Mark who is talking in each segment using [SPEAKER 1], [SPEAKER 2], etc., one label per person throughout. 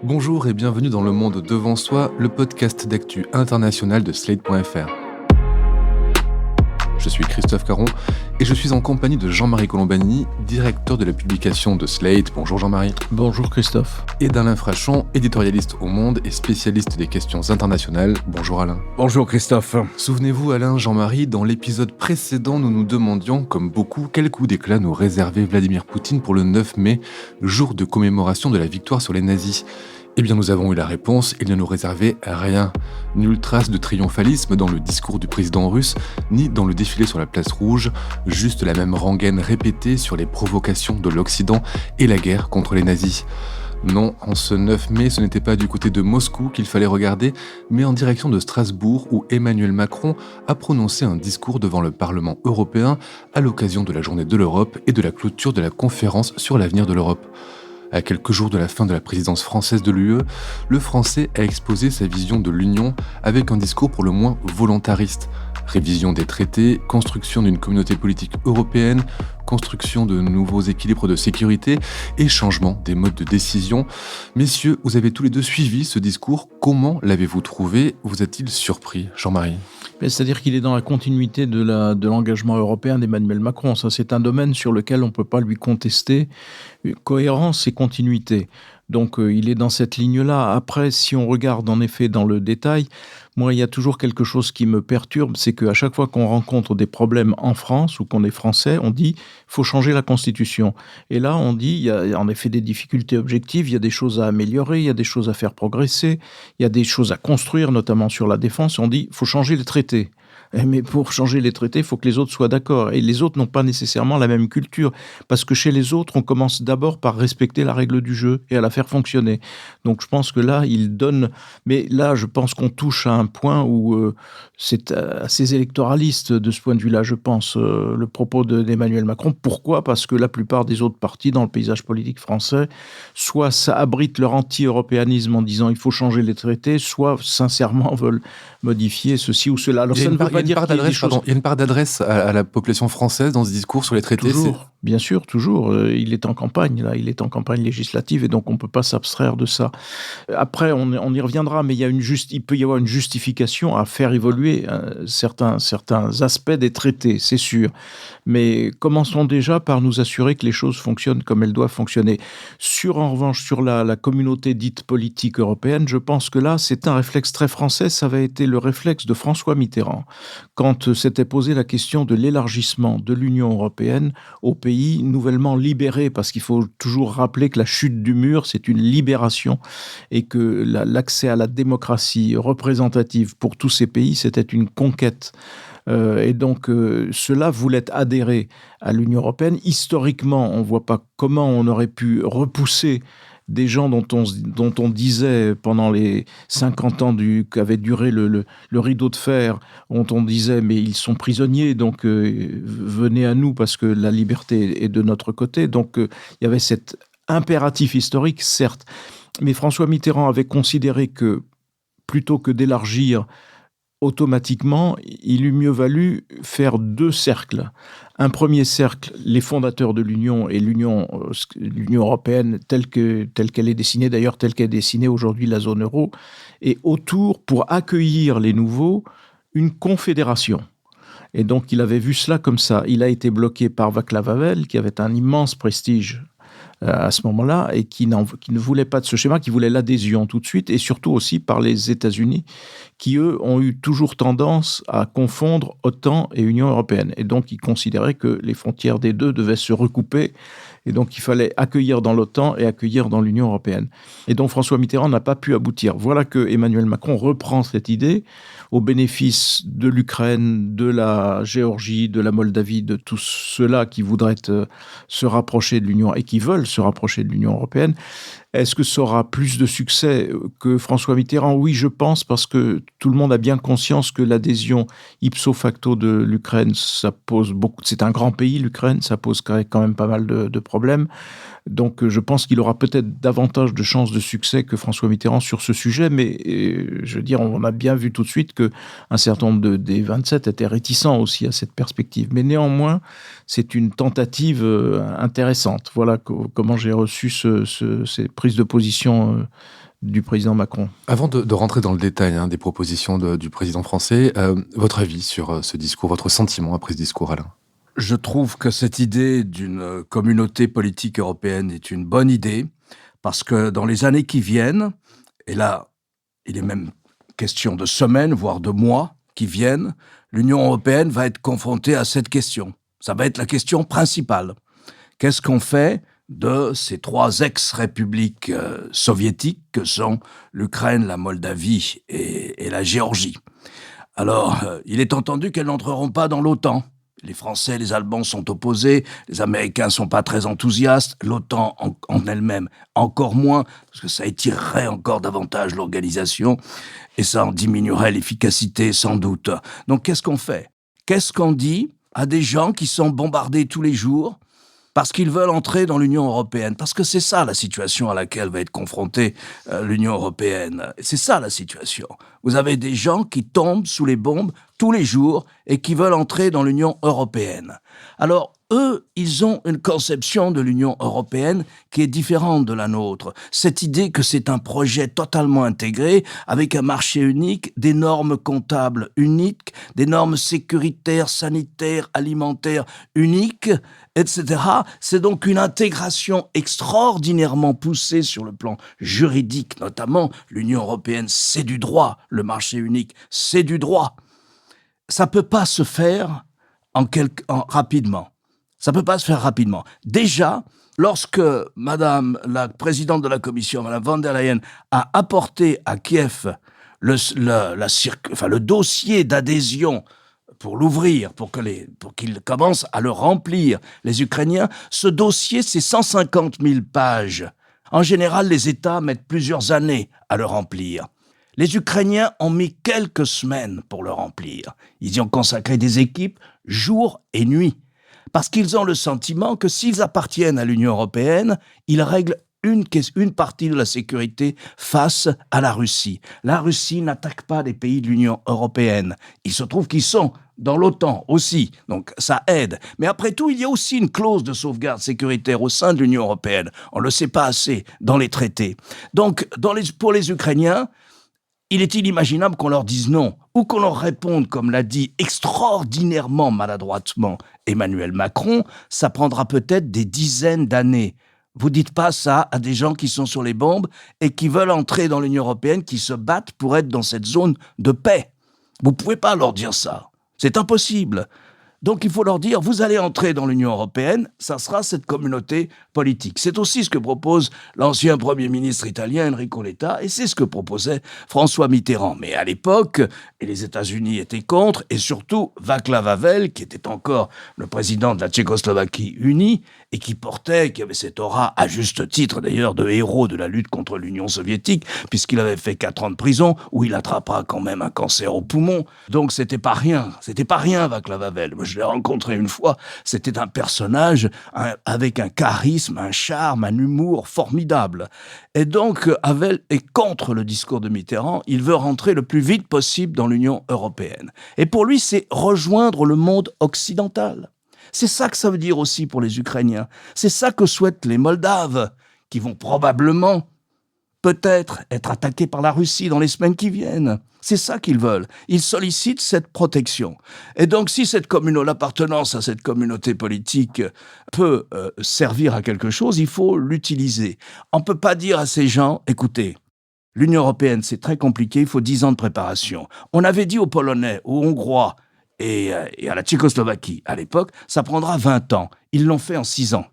[SPEAKER 1] Bonjour et bienvenue dans Le Monde Devant Soi, le podcast d'actu international de Slate.fr. Je suis Christophe Caron et je suis en compagnie de Jean-Marie Colombani, directeur de la publication de Slate. Bonjour Jean-Marie.
[SPEAKER 2] Bonjour Christophe.
[SPEAKER 1] Et d'Alain Frachon, éditorialiste au Monde et spécialiste des questions internationales. Bonjour Alain.
[SPEAKER 2] Bonjour Christophe.
[SPEAKER 1] Souvenez-vous Alain, Jean-Marie, dans l'épisode précédent, nous nous demandions, comme beaucoup, quel coup d'éclat nous réservait Vladimir Poutine pour le 9 mai, jour de commémoration de la victoire sur les nazis. Eh bien, nous avons eu la réponse, il ne nous réservait rien. Nulle trace de triomphalisme dans le discours du président russe, ni dans le défilé sur la place rouge, juste la même rengaine répétée sur les provocations de l'Occident et la guerre contre les nazis. Non, en ce 9 mai, ce n'était pas du côté de Moscou qu'il fallait regarder, mais en direction de Strasbourg, où Emmanuel Macron a prononcé un discours devant le Parlement européen à l'occasion de la Journée de l'Europe et de la clôture de la conférence sur l'avenir de l'Europe. À quelques jours de la fin de la présidence française de l'UE, le Français a exposé sa vision de l'Union avec un discours pour le moins volontariste. Révision des traités, construction d'une communauté politique européenne, construction de nouveaux équilibres de sécurité et changement des modes de décision. Messieurs, vous avez tous les deux suivi ce discours. Comment l'avez-vous trouvé ? Vous a-t-il surpris, Jean-Marie ?
[SPEAKER 2] C'est-à-dire qu'il est dans la continuité de l'engagement européen d'Emmanuel Macron. Ça, c'est un domaine sur lequel on ne peut pas lui contester cohérence et continuité. Donc, il est dans cette ligne-là. Après, si on regarde en effet dans le détail, moi, il y a toujours quelque chose qui me perturbe, c'est qu'à chaque fois qu'on rencontre des problèmes en France ou qu'on est français, on dit « faut changer la Constitution ». Et là, on dit il y a en effet des difficultés objectives, il y a des choses à améliorer, il y a des choses à faire progresser, il y a des choses à construire, notamment sur la défense. On dit « faut changer les traités ». Mais pour changer les traités, il faut que les autres soient d'accord. Et les autres n'ont pas nécessairement la même culture. Parce que chez les autres, on commence d'abord par respecter la règle du jeu et à la faire fonctionner. Donc je pense que là, il donne... Mais là, je pense qu'on touche à un point où c'est assez électoraliste de ce point de vue-là, je pense, le propos d'Emmanuel Macron. Pourquoi ? Parce que la plupart des autres partis dans le paysage politique français, soit ça abrite leur anti-européanisme en disant il faut changer les traités, soit sincèrement veulent modifier ceci ou cela. Alors ça ne veut pas dire qu'il y a des choses...
[SPEAKER 1] Il y a une part d'adresse à la population française dans ce discours sur les traités.
[SPEAKER 2] Toujours, bien sûr, toujours. Il est en campagne, là. Il est en campagne législative et donc on ne peut pas s'abstraire de ça. Après, on y reviendra, mais il peut y avoir une justification à faire évoluer certains aspects des traités, c'est sûr. Mais commençons déjà par nous assurer que les choses fonctionnent comme elles doivent fonctionner. En revanche, sur la communauté dite politique européenne, je pense que là, c'est un réflexe très français. Ça avait été le réflexe de François Mitterrand quand s'était posé la question de l'élargissement de l'Union européenne aux pays nouvellement libérés, parce qu'il faut toujours rappeler que la chute du mur, c'est une libération et que l'accès à la démocratie représentative pour tous ces pays, c'était une conquête. Et donc, ceux-là voulaient adhérer à l'Union européenne. Historiquement, on ne voit pas comment on aurait pu repousser des gens dont on disait pendant les 50 ans qu'avait duré le rideau de fer, dont on disait mais ils sont prisonniers, donc venez à nous parce que la liberté est de notre côté. Donc il y avait cet impératif historique, certes, mais François Mitterrand avait considéré que plutôt que d'élargir automatiquement, il eût mieux valu faire deux cercles. Un premier cercle, les fondateurs de l'Union et l'Union européenne telle qu'elle est dessinée, d'ailleurs telle qu'elle est dessinée aujourd'hui la zone euro, et autour, pour accueillir les nouveaux, une confédération. Et donc il avait vu cela comme ça. Il a été bloqué par Václav Havel, qui avait un immense prestige à ce moment-là, et qui ne voulait pas de ce schéma, qui voulait l'adhésion tout de suite, et surtout aussi par les États-Unis, qui, eux, ont eu toujours tendance à confondre OTAN et Union européenne. Et donc, ils considéraient que les frontières des deux devaient se recouper, et donc il fallait accueillir dans l'OTAN et accueillir dans l'Union européenne. Et donc, François Mitterrand n'a pas pu aboutir. Voilà que Emmanuel Macron reprend cette idée au bénéfice de l'Ukraine, de la Géorgie, de la Moldavie, de tous ceux-là qui voudraient se rapprocher de l'Union et qui veulent se rapprocher de l'Union européenne. Est-ce que ça aura plus de succès que François Mitterrand ? Oui, je pense, parce que tout le monde a bien conscience que l'adhésion ipso facto de l'Ukraine, ça pose beaucoup. C'est un grand pays, l'Ukraine, ça pose quand même pas mal de problèmes. Donc, je pense qu'il aura peut-être davantage de chances de succès que François Mitterrand sur ce sujet, mais je veux dire, on a bien vu tout de suite qu'un certain nombre des 27 étaient réticents aussi à cette perspective. Mais néanmoins, c'est une tentative intéressante. Voilà comment j'ai reçu ces prises de position du président Macron.
[SPEAKER 1] Avant de rentrer dans le détail des propositions du président français, votre avis sur ce discours, votre sentiment après ce discours, Alain?
[SPEAKER 3] Je trouve que cette idée d'une communauté politique européenne est une bonne idée, parce que dans les années qui viennent, et là, il est même question de semaines, voire de mois qui viennent, l'Union européenne va être confrontée à cette question. Ça va être la question principale. Qu'est-ce qu'on fait de ces 3 ex-républiques soviétiques que sont l'Ukraine, la Moldavie et la Géorgie? Alors, il est entendu qu'elles n'entreront pas dans l'OTAN. Les Français et les Allemands sont opposés, les Américains ne sont pas très enthousiastes, l'OTAN en elle-même encore moins, parce que ça étirerait encore davantage l'organisation et ça en diminuerait l'efficacité sans doute. Donc qu'est-ce qu'on fait? Qu'est-ce qu'on dit à des gens qui sont bombardés tous les jours parce qu'ils veulent entrer dans l'Union européenne? Parce que c'est ça la situation à laquelle va être confrontée l'Union européenne. C'est ça la situation. Vous avez des gens qui tombent sous les bombes tous les jours et qui veulent entrer dans l'Union européenne. Alors, eux, ils ont une conception de l'Union européenne qui est différente de la nôtre. Cette idée que c'est un projet totalement intégré, avec un marché unique, des normes comptables uniques, des normes sécuritaires, sanitaires, alimentaires uniques, etc. C'est donc une intégration extraordinairement poussée sur le plan juridique, notamment. L'Union européenne, c'est du droit. Le marché unique, c'est du droit. Ça peut pas se faire rapidement. Ça peut pas se faire rapidement. Déjà, lorsque Madame la présidente de la Commission, Madame von der Leyen, a apporté à Kiev le dossier d'adhésion pour l'ouvrir, pour qu'ils commencent à le remplir, les Ukrainiens, ce dossier, c'est 150 000 pages. En général, les États mettent plusieurs années à le remplir. Les Ukrainiens ont mis quelques semaines pour le remplir. Ils y ont consacré des équipes jour et nuit. Parce qu'ils ont le sentiment que s'ils appartiennent à l'Union européenne, ils règlent une partie de la sécurité face à la Russie. La Russie n'attaque pas les pays de l'Union européenne. Il se trouve qu'ils sont dans l'OTAN aussi, donc ça aide. Mais après tout, il y a aussi une clause de sauvegarde sécuritaire au sein de l'Union européenne. On ne le sait pas assez dans les traités. Donc, pour les Ukrainiens, il est inimaginable qu'on leur dise non, ou qu'on leur réponde, comme l'a dit extraordinairement maladroitement Emmanuel Macron, ça prendra peut-être des dizaines d'années. Vous dites pas ça à des gens qui sont sur les bombes et qui veulent entrer dans l'Union européenne, qui se battent pour être dans cette zone de paix. Vous pouvez pas leur dire ça. C'est impossible. Donc il faut leur dire, vous allez entrer dans l'Union européenne, ça sera cette communauté politique. C'est aussi ce que propose l'ancien Premier ministre italien Enrico Letta, et c'est ce que proposait François Mitterrand. Mais à l'époque, et les États-Unis étaient contre, et surtout Václav Havel, qui était encore le président de la Tchécoslovaquie unie, et qui avait cette aura, à juste titre d'ailleurs, de héros de la lutte contre l'Union soviétique, puisqu'il avait fait 4 ans de prison, où il attrapa quand même un cancer au poumon. Donc c'était pas rien, Václav Havel. Moi, je l'ai rencontré une fois, c'était un personnage avec un charisme, un charme, un humour formidable. Et donc, Havel est contre le discours de Mitterrand, il veut rentrer le plus vite possible dans l'Union européenne. Et pour lui, c'est rejoindre le monde occidental. C'est ça que ça veut dire aussi pour les Ukrainiens. C'est ça que souhaitent les Moldaves, qui vont probablement, peut-être, être attaqués par la Russie dans les semaines qui viennent. C'est ça qu'ils veulent. Ils sollicitent cette protection. Et donc, si l'appartenance à cette communauté politique peut servir à quelque chose, il faut l'utiliser. On ne peut pas dire à ces gens, écoutez, l'Union européenne, c'est très compliqué, il faut 10 ans de préparation. On avait dit aux Polonais, aux Hongrois et à la Tchécoslovaquie, à l'époque, ça prendra 20 ans. Ils l'ont fait en 6 ans.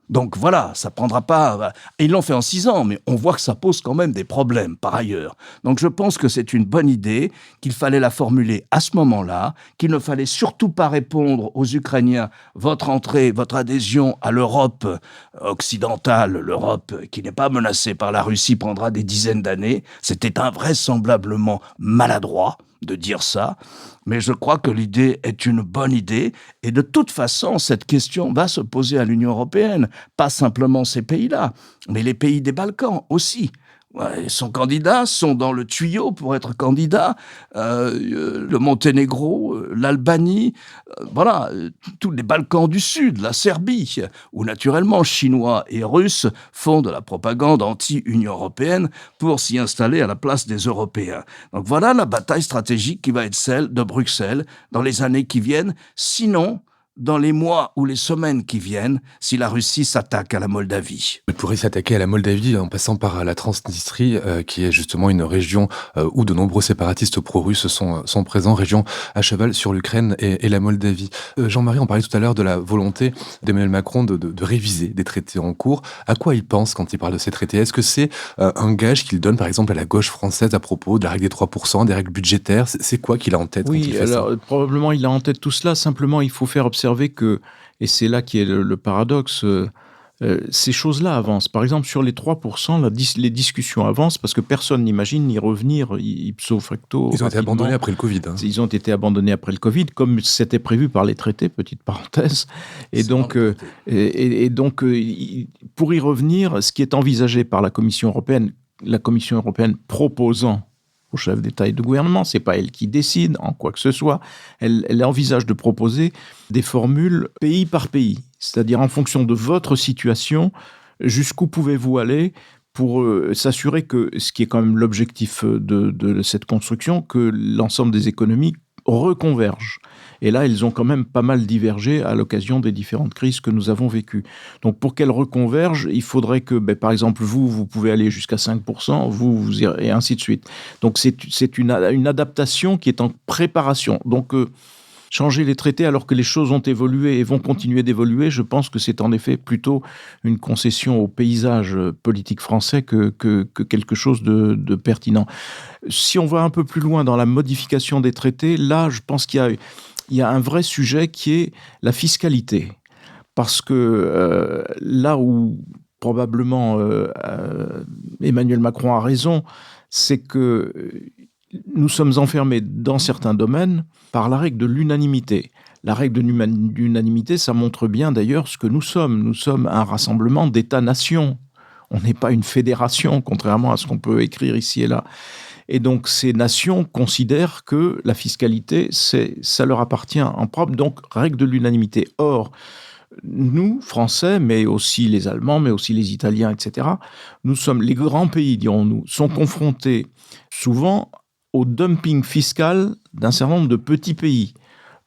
[SPEAKER 3] Donc voilà, ça prendra pas... Ils l'ont fait en 6 ans, mais on voit que ça pose quand même des problèmes par ailleurs. Donc je pense que c'est une bonne idée, qu'il fallait la formuler à ce moment-là, qu'il ne fallait surtout pas répondre aux Ukrainiens, votre entrée, votre adhésion à l'Europe occidentale, l'Europe qui n'est pas menacée par la Russie, prendra des dizaines d'années. C'était invraisemblablement maladroit de dire ça, mais je crois que l'idée est une bonne idée, et de toute façon, cette question va se poser à l'Union européenne, pas simplement ces pays-là, mais les pays des Balkans aussi. ouais, sont candidats, sont dans le tuyau pour être candidats. Le Monténégro, l'Albanie, voilà, tous les Balkans du Sud, la Serbie, où naturellement Chinois et Russes font de la propagande anti-Union européenne pour s'y installer à la place des Européens. Donc voilà la bataille stratégique qui va être celle de Bruxelles dans les années qui viennent. Sinon, dans les mois ou les semaines qui viennent, si la Russie s'attaque à la Moldavie.
[SPEAKER 1] Il pourrait s'attaquer à la Moldavie en passant par la Transnistrie, qui est justement une région où de nombreux séparatistes pro-russes sont présents, région à cheval sur l'Ukraine et la Moldavie. Jean-Marie, on parlait tout à l'heure de la volonté d'Emmanuel Macron de réviser des traités en cours. À quoi il pense quand il parle de ces traités? Est-ce que c'est un gage qu'il donne par exemple à la gauche française à propos de la règle des 3%, des règles budgétaires? C'est quoi qu'il a en tête quand il
[SPEAKER 2] Oui,
[SPEAKER 1] fait ça?
[SPEAKER 2] alors probablement il a en tête tout cela. Simplement, il faut faire observer que, et c'est là qui est le paradoxe, ces choses-là avancent. Par exemple, sur les 3%, les discussions avancent parce que personne n'imagine y revenir ipso facto.
[SPEAKER 1] Ils ont été
[SPEAKER 2] rapidement.
[SPEAKER 1] abandonnés après le Covid.
[SPEAKER 2] Ils ont été abandonnés après le Covid, comme c'était prévu par les traités, petite parenthèse. Et donc, pour y revenir, ce qui est envisagé par la Commission européenne proposant au chef d'État et de gouvernement, c'est pas elle qui décide en quoi que ce soit, elle envisage de proposer des formules pays par pays, c'est-à-dire en fonction de votre situation, jusqu'où pouvez-vous aller pour s'assurer que, ce qui est quand même l'objectif de cette construction, que l'ensemble des économies reconvergent. Et là, ils ont quand même pas mal divergé à l'occasion des différentes crises que nous avons vécues. Donc, pour qu'elles reconvergent, il faudrait que, par exemple, vous pouvez aller jusqu'à 5%, vous irez, et ainsi de suite. Donc, c'est une adaptation qui est en préparation. Donc, changer les traités alors que les choses ont évolué et vont continuer d'évoluer, je pense que c'est en effet plutôt une concession au paysage politique français que quelque chose de pertinent. Si on va un peu plus loin dans la modification des traités, là, je pense qu'il y a un vrai sujet qui est la fiscalité. Parce que là où probablement Emmanuel Macron a raison, c'est que nous sommes enfermés dans certains domaines par la règle de l'unanimité. La règle de l'unanimité, ça montre bien d'ailleurs ce que nous sommes. Nous sommes un rassemblement d'États-nations. On n'est pas une fédération, contrairement à ce qu'on peut écrire ici et là. Et donc, ces nations considèrent que la fiscalité, ça leur appartient en propre, donc règle de l'unanimité. Or, nous, Français, mais aussi les Allemands, mais aussi les Italiens, etc., les grands pays, dirons-nous, sont confrontés souvent au dumping fiscal d'un certain nombre de petits pays.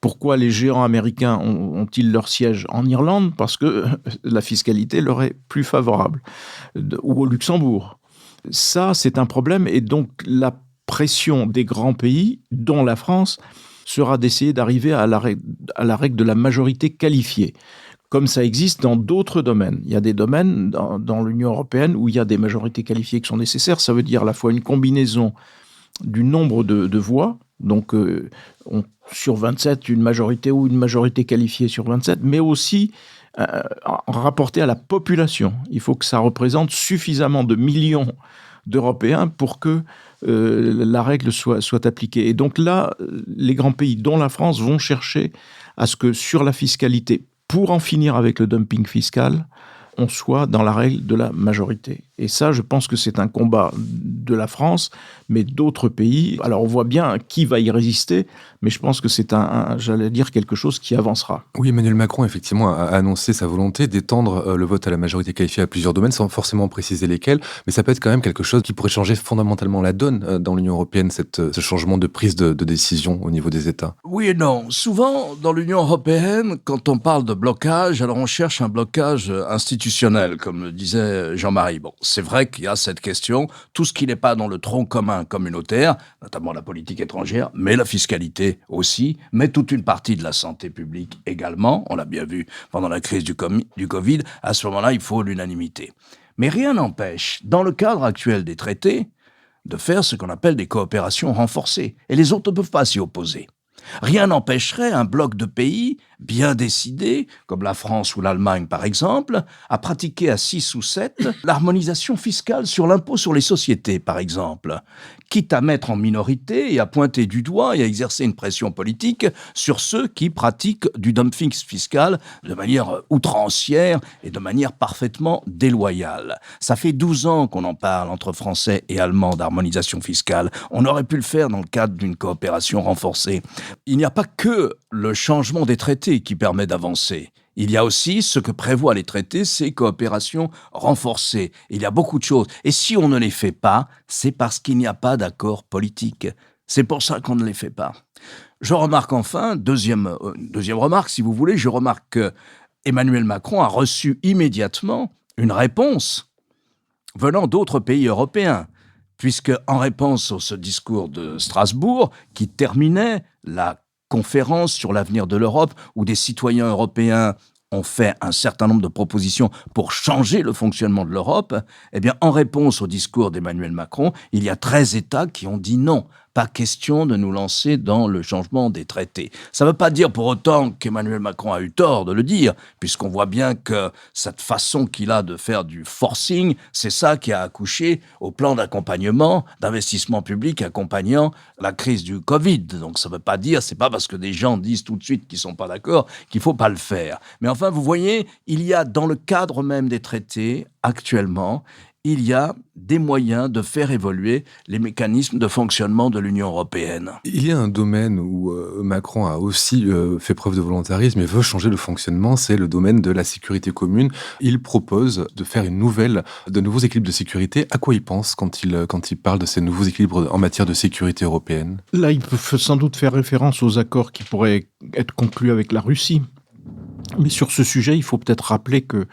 [SPEAKER 2] Pourquoi les géants américains ont-ils leur siège en Irlande? Parce que la fiscalité leur est plus favorable. Ou au Luxembourg. Ça, c'est un problème. Et donc, la pression des grands pays, dont la France, sera d'essayer d'arriver à la règle de la majorité qualifiée. Comme ça existe dans d'autres domaines. Il y a des domaines dans l'Union européenne où il y a des majorités qualifiées qui sont nécessaires. Ça veut dire à la fois une combinaison du nombre de voix, donc sur 27, une majorité ou une majorité qualifiée sur 27, mais aussi rapporté à la population. Il faut que ça représente suffisamment de millions d'Européens pour que la règle soit appliquée. Et donc là, les grands pays, dont la France, vont chercher à ce que sur la fiscalité, pour en finir avec le dumping fiscal, on soit dans la règle de la majorité. Et ça, je pense que c'est un combat de la France, mais d'autres pays. Alors, on voit bien qui va y résister, mais je pense que c'est j'allais dire, quelque chose qui avancera.
[SPEAKER 1] Oui, Emmanuel Macron, effectivement, a annoncé sa volonté d'étendre le vote à la majorité qualifiée à plusieurs domaines, sans forcément préciser lesquels, mais ça peut être quand même quelque chose qui pourrait changer fondamentalement la donne dans l'Union européenne, ce changement de prise de décision au niveau des États.
[SPEAKER 3] Oui et non. Souvent, dans l'Union européenne, quand on parle de blocage, alors on cherche un blocage institutionnel, comme le disait Jean-Marie. Bon, c'est vrai qu'il y a cette question, tout ce qui n'est pas dans le tronc commun communautaire, notamment la politique étrangère, mais la fiscalité aussi, mais toute une partie de la santé publique également, on l'a bien vu pendant la crise du Covid, à ce moment-là, il faut l'unanimité. Mais rien n'empêche, dans le cadre actuel des traités, de faire ce qu'on appelle des coopérations renforcées, et les autres ne peuvent pas s'y opposer. Rien n'empêcherait un bloc de pays bien décidé, comme la France ou l'Allemagne par exemple, à pratiquer à 6 ou 7 l'harmonisation fiscale sur l'impôt sur les sociétés par exemple, quitte à mettre en minorité et à pointer du doigt et à exercer une pression politique sur ceux qui pratiquent du dumping fiscal de manière outrancière et de manière parfaitement déloyale. Ça fait 12 ans qu'on en parle entre Français et Allemands d'harmonisation fiscale. On aurait pu le faire dans le cadre d'une coopération renforcée. Il n'y a pas que le changement des traités qui permet d'avancer. Il y a aussi ce que prévoient les traités, ces coopérations renforcées. Il y a beaucoup de choses. Et si on ne les fait pas, c'est parce qu'il n'y a pas d'accord politique. C'est pour ça qu'on ne les fait pas. Je remarque enfin, deuxième remarque si vous voulez, je remarque que Emmanuel Macron a reçu immédiatement une réponse venant d'autres pays européens, puisque en réponse à ce discours de Strasbourg, qui terminait la conférence sur l'avenir de l'Europe, où des citoyens européens ont fait un certain nombre de propositions pour changer le fonctionnement de l'Europe, eh bien, en réponse au discours d'Emmanuel Macron, il y a 13 États qui ont dit non. Pas question de nous lancer dans le changement des traités. Ça ne veut pas dire pour autant qu'Emmanuel Macron a eu tort de le dire, puisqu'on voit bien que cette façon qu'il a de faire du forcing, c'est ça qui a accouché au plan d'accompagnement, d'investissement public accompagnant la crise du Covid. Donc ça ne veut pas dire, c'est pas parce que des gens disent tout de suite qu'ils ne sont pas d'accord qu'il ne faut pas le faire. Mais enfin, vous voyez, il y a dans le cadre même des traités, actuellement, il y a des moyens de faire évoluer les mécanismes de fonctionnement de l'Union européenne.
[SPEAKER 1] Il y a un domaine où Macron a aussi fait preuve de volontarisme et veut changer le fonctionnement, c'est le domaine de la sécurité commune. Il propose de faire de nouveaux équilibres de sécurité. À quoi il pense quand il parle de ces nouveaux équilibres en matière de sécurité européenne ?
[SPEAKER 2] Là, il peut sans doute faire référence aux accords qui pourraient être conclus avec la Russie. Mais sur ce sujet, il faut peut-être rappeler que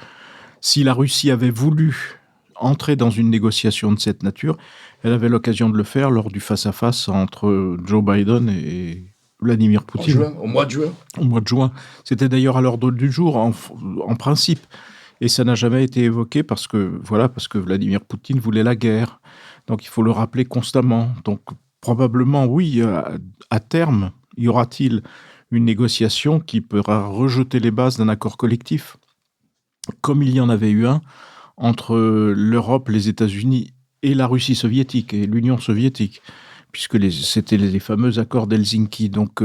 [SPEAKER 2] si la Russie avait voulu entrer dans une négociation de cette nature, elle avait l'occasion de le faire lors du face-à-face entre Joe Biden et Vladimir Poutine.
[SPEAKER 3] Au mois de juin.
[SPEAKER 2] Au mois de juin. C'était d'ailleurs à l'ordre du jour, en principe. Et ça n'a jamais été évoqué parce que Vladimir Poutine voulait la guerre. Donc il faut le rappeler constamment. Donc probablement, oui, à terme, y aura-t-il une négociation qui pourra rejeter les bases d'un accord collectif, comme il y en avait eu un entre l'Europe, les États-Unis et la Russie soviétique et l'Union soviétique, puisque c'était les fameux accords d'Helsinki. Donc,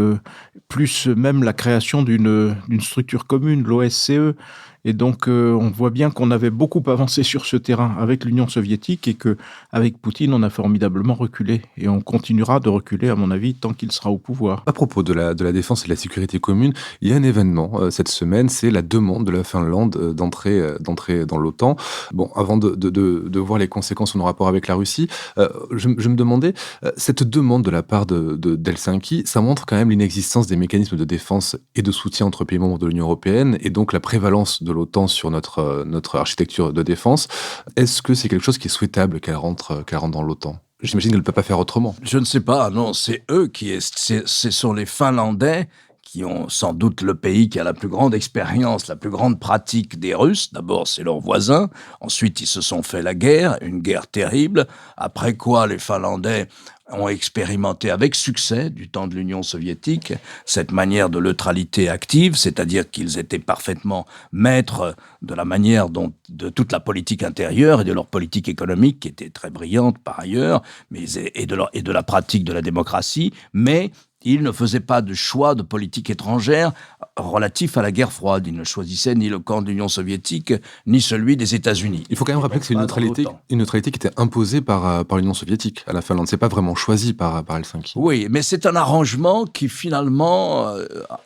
[SPEAKER 2] plus même la création d'une structure commune, l'OSCE. Et donc, on voit bien qu'on avait beaucoup avancé sur ce terrain avec l'Union soviétique et qu'avec Poutine, on a formidablement reculé. Et on continuera de reculer, à mon avis, tant qu'il sera au pouvoir.
[SPEAKER 1] À propos de la défense et de la sécurité commune, il y a un événement cette semaine, c'est la demande de la Finlande d'entrer dans l'OTAN. Bon, avant de voir les conséquences en rapport avec la Russie, je me demandais, cette demande de la part d'Helsinki, ça montre quand même l'inexistence des mécanismes de défense et de soutien entre pays membres de l'Union européenne, et donc la prévalence de l'OTAN sur notre architecture de défense. Est-ce que c'est quelque chose qui est souhaitable qu'elle rentre dans l'OTAN ? J'imagine qu'elle ne peut pas faire autrement.
[SPEAKER 3] Je ne sais pas, non, c'est eux ce sont les Finlandais qui ont sans doute le pays qui a la plus grande expérience, la plus grande pratique des Russes. D'abord, c'est leurs voisins. Ensuite, ils se sont fait la guerre, une guerre terrible. Après quoi, les Finlandais ont expérimenté avec succès, du temps de l'Union soviétique, cette manière de neutralité active, c'est-à-dire qu'ils étaient parfaitement maîtres de la manière de toute la politique intérieure et de leur politique économique, qui était très brillante par ailleurs, et de la pratique de la démocratie, mais ils ne faisaient pas de choix de politique étrangère relatif à la guerre froide. Ils ne choisissaient ni le camp de l'Union soviétique, ni celui des États-Unis.
[SPEAKER 1] Il faut quand même rappeler que c'est une neutralité qui était imposée par l'Union soviétique à la Finlande. C'est pas vraiment choisi par Helsinki.
[SPEAKER 3] Oui, mais c'est un arrangement qui finalement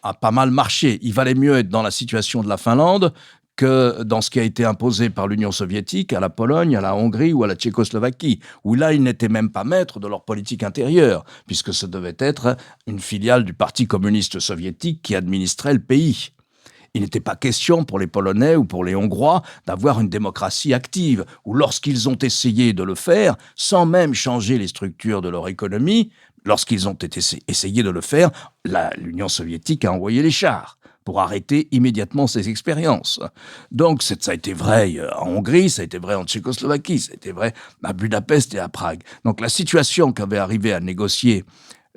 [SPEAKER 3] a pas mal marché. Il valait mieux être dans la situation de la Finlande que dans ce qui a été imposé par l'Union soviétique à la Pologne, à la Hongrie ou à la Tchécoslovaquie, où là, ils n'étaient même pas maîtres de leur politique intérieure, puisque ce devait être une filiale du Parti communiste soviétique qui administrait le pays. Il n'était pas question pour les Polonais ou pour les Hongrois d'avoir une démocratie active, ou lorsqu'ils ont essayé de le faire, sans même changer les structures de leur économie, lorsqu'ils ont essayé de le faire, l'Union soviétique a envoyé les chars pour arrêter immédiatement ces expériences. Donc ça a été vrai en Hongrie, ça a été vrai en Tchécoslovaquie, ça a été vrai à Budapest et à Prague. Donc la situation qu'avaient arrivé à négocier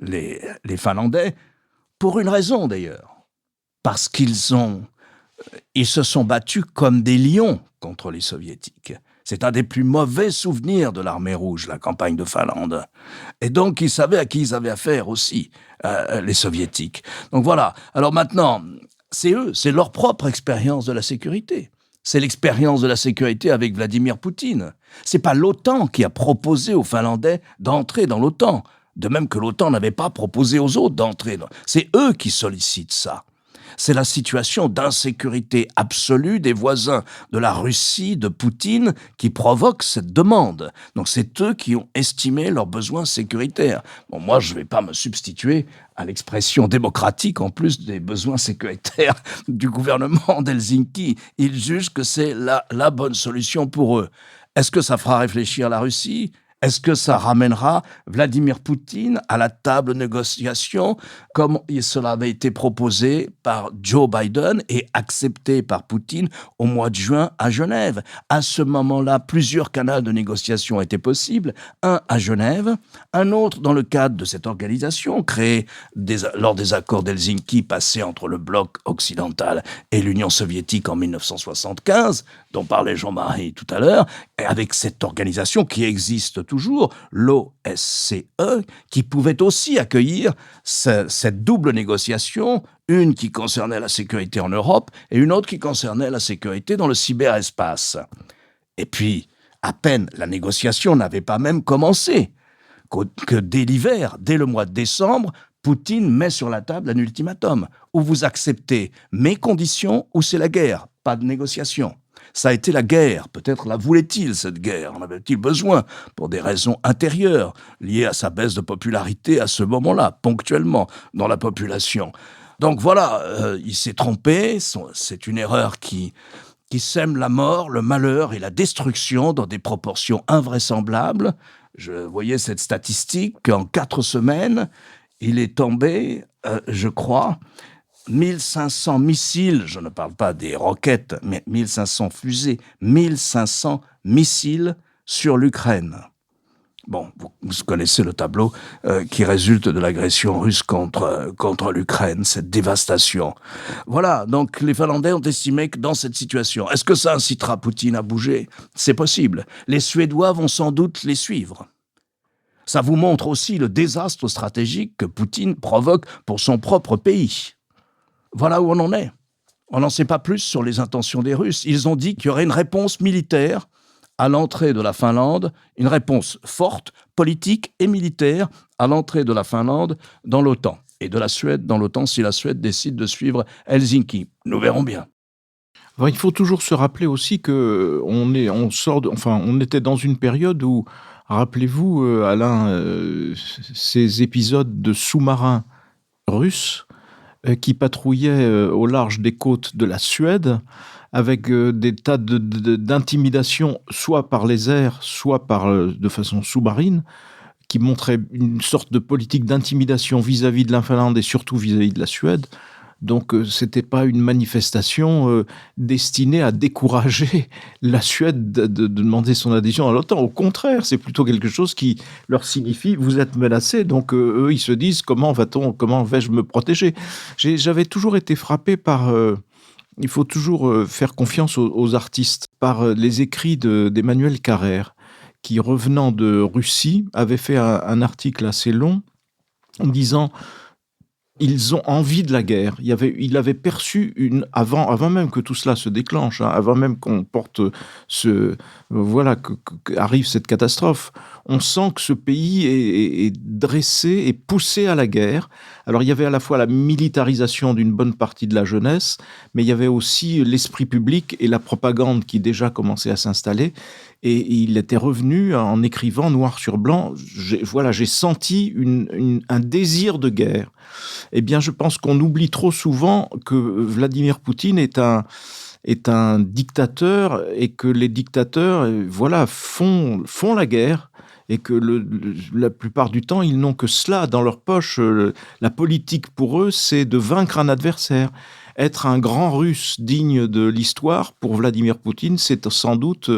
[SPEAKER 3] les Finlandais pour une raison d'ailleurs. Parce qu'ils se sont battus comme des lions contre les Soviétiques. C'est un des plus mauvais souvenirs de l'armée rouge, la campagne de Finlande. Et donc, ils savaient à qui ils avaient affaire aussi, les Soviétiques. Donc voilà. Alors maintenant, c'est eux, c'est leur propre expérience de la sécurité. C'est l'expérience de la sécurité avec Vladimir Poutine. C'est pas l'OTAN qui a proposé aux Finlandais d'entrer dans l'OTAN. De même que l'OTAN n'avait pas proposé aux autres d'entrer. C'est eux qui sollicitent ça. C'est la situation d'insécurité absolue des voisins de la Russie, de Poutine, qui provoque cette demande. Donc c'est eux qui ont estimé leurs besoins sécuritaires. Bon, moi, je ne vais pas me substituer à l'expression démocratique, en plus des besoins sécuritaires du gouvernement d'Helsinki. Ils jugent que c'est la bonne solution pour eux. Est-ce que ça fera réfléchir la Russie ? Est-ce que ça ramènera Vladimir Poutine à la table de négociation comme cela avait été proposé par Joe Biden et accepté par Poutine au mois de juin à Genève? À ce moment-là, plusieurs canaux de négociation étaient possibles. Un à Genève, un autre dans le cadre de cette organisation créée lors des accords d'Helsinki passés entre le bloc occidental et l'Union soviétique en 1975, dont parlait Jean-Marie tout à l'heure, et avec cette organisation qui existe toujours, l'OSCE, qui pouvait aussi accueillir cette double négociation, une qui concernait la sécurité en Europe et une autre qui concernait la sécurité dans le cyberespace. Et puis, à peine la négociation n'avait pas même commencé, que dès l'hiver, dès le mois de décembre, Poutine met sur la table un ultimatum, où vous acceptez mes conditions ou c'est la guerre, pas de négociation. Ça a été la guerre. Peut-être la voulait-il, cette guerre. En avait-il besoin pour des raisons intérieures, liées à sa baisse de popularité à ce moment-là, ponctuellement, dans la population. Donc voilà, il s'est trompé. C'est une erreur qui sème la mort, le malheur et la destruction dans des proportions invraisemblables. Je voyais cette statistique qu'en 4 semaines, il est tombé, je crois, 1500 missiles, je ne parle pas des roquettes, mais 1500 fusées, 1500 missiles sur l'Ukraine. Bon, vous connaissez le tableau qui résulte de l'agression russe contre l'Ukraine, cette dévastation. Voilà, donc les Finlandais ont estimé que dans cette situation, est-ce que ça incitera Poutine à bouger ? C'est possible. Les Suédois vont sans doute les suivre. Ça vous montre aussi le désastre stratégique que Poutine provoque pour son propre pays. Voilà où on en est. On n'en sait pas plus sur les intentions des Russes. Ils ont dit qu'il y aurait une réponse militaire à l'entrée de la Finlande, une réponse forte, politique et militaire à l'entrée de la Finlande dans l'OTAN et de la Suède dans l'OTAN si la Suède décide de suivre Helsinki. Nous verrons bien.
[SPEAKER 2] Il faut toujours se rappeler aussi que on était dans une période où, rappelez-vous, Alain, ces épisodes de sous-marins russes qui patrouillaient au large des côtes de la Suède avec des tas d'intimidation, soit par les airs, soit de façon sous-marine, qui montraient une sorte de politique d'intimidation vis-à-vis de la Finlande et surtout vis-à-vis de la Suède. Donc, c'était pas une manifestation destinée à décourager la Suède de demander son adhésion à l'OTAN. Au contraire, c'est plutôt quelque chose qui leur signifie vous êtes menacés. Donc, eux, ils se disent comment vais-je me protéger ? J'avais toujours été frappé par. Il faut toujours faire confiance aux artistes, par les écrits d'Emmanuel Carrère, qui, revenant de Russie, avait fait un article assez long en disant. Ils ont envie de la guerre. Il avait perçu avant même que tout cela se déclenche, avant même qu'on porte qu'arrive cette catastrophe. On sent que ce pays est dressé et poussé à la guerre. Alors il y avait à la fois la militarisation d'une bonne partie de la jeunesse, mais il y avait aussi l'esprit public et la propagande qui déjà commençaient à s'installer. Et il était revenu en écrivant noir sur blanc. J'ai senti un désir de guerre. Eh bien, je pense qu'on oublie trop souvent que Vladimir Poutine est un dictateur et que les dictateurs, font la guerre et que la plupart du temps, ils n'ont que cela dans leur poche. La politique pour eux, c'est de vaincre un adversaire. être un grand Russe digne de l'histoire, pour Vladimir Poutine, c'est sans doute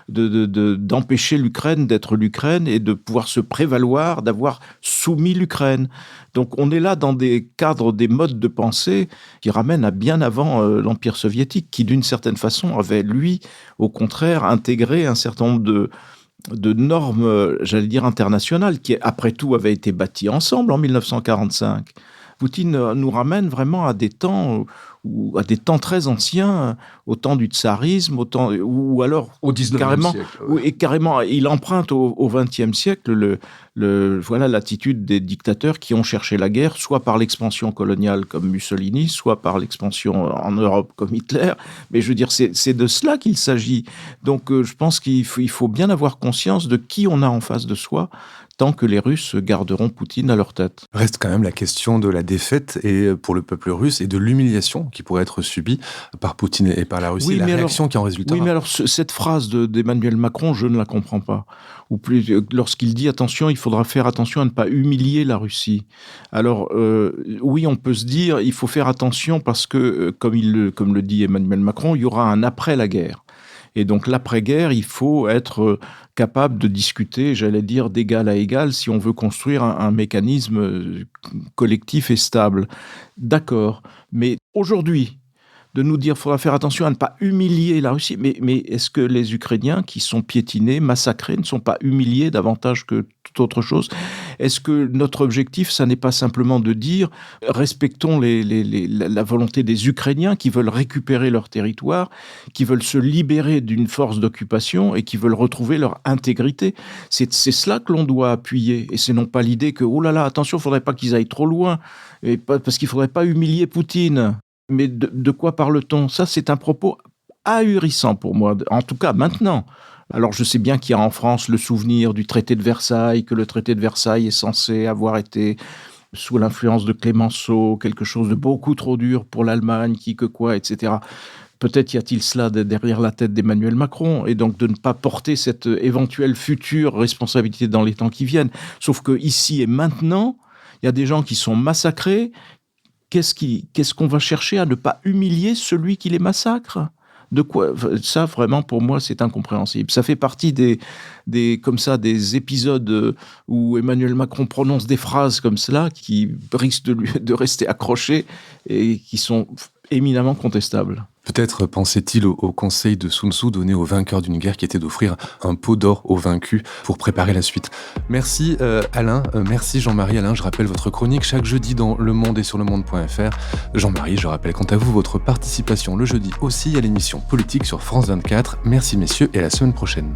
[SPEAKER 2] d'empêcher l'Ukraine d'être l'Ukraine et de pouvoir se prévaloir d'avoir soumis l'Ukraine. Donc on est là dans des cadres, des modes de pensée qui ramènent à bien avant l'Empire soviétique, qui d'une certaine façon avait, lui, au contraire, intégré un certain nombre de normes, j'allais dire, internationales, qui, après tout, avaient été bâties ensemble en 1945. Poutine nous ramène vraiment à des temps très anciens, au temps du tsarisme, ou alors
[SPEAKER 3] au 19e siècle.
[SPEAKER 2] Et carrément, il emprunte au 20e siècle voilà l'attitude des dictateurs qui ont cherché la guerre, soit par l'expansion coloniale comme Mussolini, soit par l'expansion en Europe comme Hitler. Mais je veux dire, c'est de cela qu'il s'agit. Donc, je pense qu'il faut bien avoir conscience de qui on a en face de soi, tant que les Russes garderont Poutine à leur tête.
[SPEAKER 1] Reste quand même la question de la défaite et pour le peuple russe et de l'humiliation qui pourrait être subie par Poutine et par la Russie,
[SPEAKER 2] oui,
[SPEAKER 1] la réaction qui en résultera.
[SPEAKER 2] Oui, mais alors cette phrase d'Emmanuel Macron, je ne la comprends pas. Ou plus, lorsqu'il dit attention, il faudra faire attention à ne pas humilier la Russie. Alors oui, on peut se dire, il faut faire attention parce que, comme le dit Emmanuel Macron, il y aura un après la guerre. Et donc l'après-guerre, il faut être capable de discuter, j'allais dire, d'égal à égal, si on veut construire un mécanisme collectif et stable. D'accord, mais aujourd'hui, de nous dire qu'il faudra faire attention à ne pas humilier la Russie, mais est-ce que les Ukrainiens qui sont piétinés, massacrés, ne sont pas humiliés davantage que toute autre chose ? Est-ce que notre objectif, ça n'est pas simplement de dire respectons la volonté des Ukrainiens qui veulent récupérer leur territoire, qui veulent se libérer d'une force d'occupation et qui veulent retrouver leur intégrité. C'est cela que l'on doit appuyer, et c'est non pas l'idée que oh là là, attention, il ne faudrait pas qu'ils aillent trop loin, et parce qu'il ne faudrait pas humilier Poutine. Mais de quoi parle-t-on ? Ça, c'est un propos ahurissant pour moi, en tout cas maintenant. Alors je sais bien qu'il y a en France le souvenir du traité de Versailles, que le traité de Versailles est censé avoir été sous l'influence de Clémenceau, quelque chose de beaucoup trop dur pour l'Allemagne, qui que quoi, etc. Peut-être y a-t-il cela derrière la tête d'Emmanuel Macron, et donc de ne pas porter cette éventuelle future responsabilité dans les temps qui viennent. Sauf que ici et maintenant, il y a des gens qui sont massacrés. Qu'est-ce qu'on va chercher à ne pas humilier celui qui les massacre ? De quoi ? Ça, vraiment, pour moi, c'est incompréhensible. Ça fait partie des épisodes où Emmanuel Macron prononce des phrases comme cela qui risquent de rester accrochées et qui sont éminemment contestables.
[SPEAKER 1] Peut-être pensait-il au conseil de Sun Tzu donné aux vainqueurs d'une guerre qui était d'offrir un pot d'or aux vaincus pour préparer la suite. Merci Alain, merci Jean-Marie. Alain, je rappelle votre chronique chaque jeudi dans Le Monde et sur lemonde.fr. Jean-Marie, je rappelle quant à vous votre participation le jeudi aussi à l'émission Politique sur France 24. Merci messieurs et à la semaine prochaine.